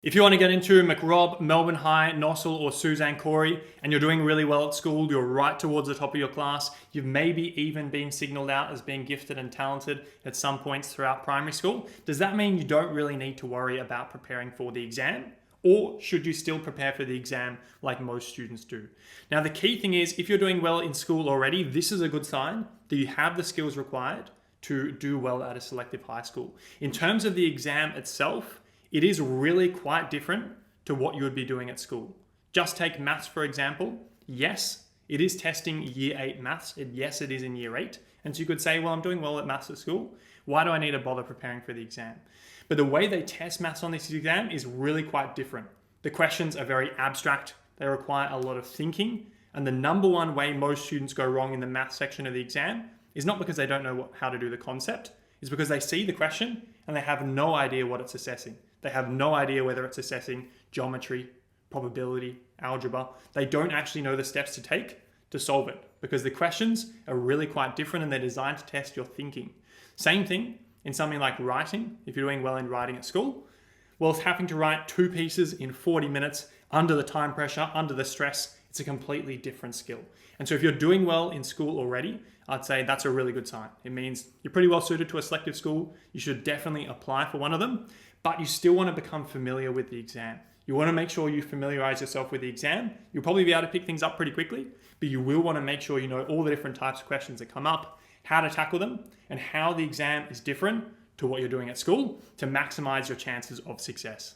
If you want to get into Macrob, Melbourne High, Nossal, or Suzanne Cory, and you're doing really well at school, you're right towards the top of your class, you've maybe even been signaled out as being gifted and talented at some points throughout primary school, does that mean you don't really need to worry about preparing for the exam? Or should you still prepare for the exam like most students do? Now, the key thing is, if you're doing well in school already, this is a good sign that you have the skills required to do well at a selective high school. In terms of the exam itself, it is really quite different to what you would be doing at school. Just take maths, for example. Yes, it is testing year 8 maths. Yes, it is in year 8. And so you could say, well, I'm doing well at maths at school. Why do I need to bother preparing for the exam? But the way they test maths on this exam is really quite different. The questions are very abstract. They require a lot of thinking. And the number one way most students go wrong in the maths section of the exam is not because they don't know how to do the concept. It's because they see the question and they have no idea what it's assessing. They have no idea whether it's assessing geometry, probability, algebra. They don't actually know the steps to take to solve it because the questions are really quite different and they're designed to test your thinking. Same thing in something like writing. If you're doing well in writing at school, well, it's having to write 2 pieces in 40 minutes under the time pressure, under the stress. It's a completely different skill. And so if you're doing well in school already, I'd say that's a really good sign. It means you're pretty well suited to a selective school. You should definitely apply for one of them, but you still want to become familiar with the exam. You want to make sure you familiarize yourself with the exam. You'll probably be able to pick things up pretty quickly, but you will want to make sure you know all the different types of questions that come up, how to tackle them, and how the exam is different to what you're doing at school to maximize your chances of success.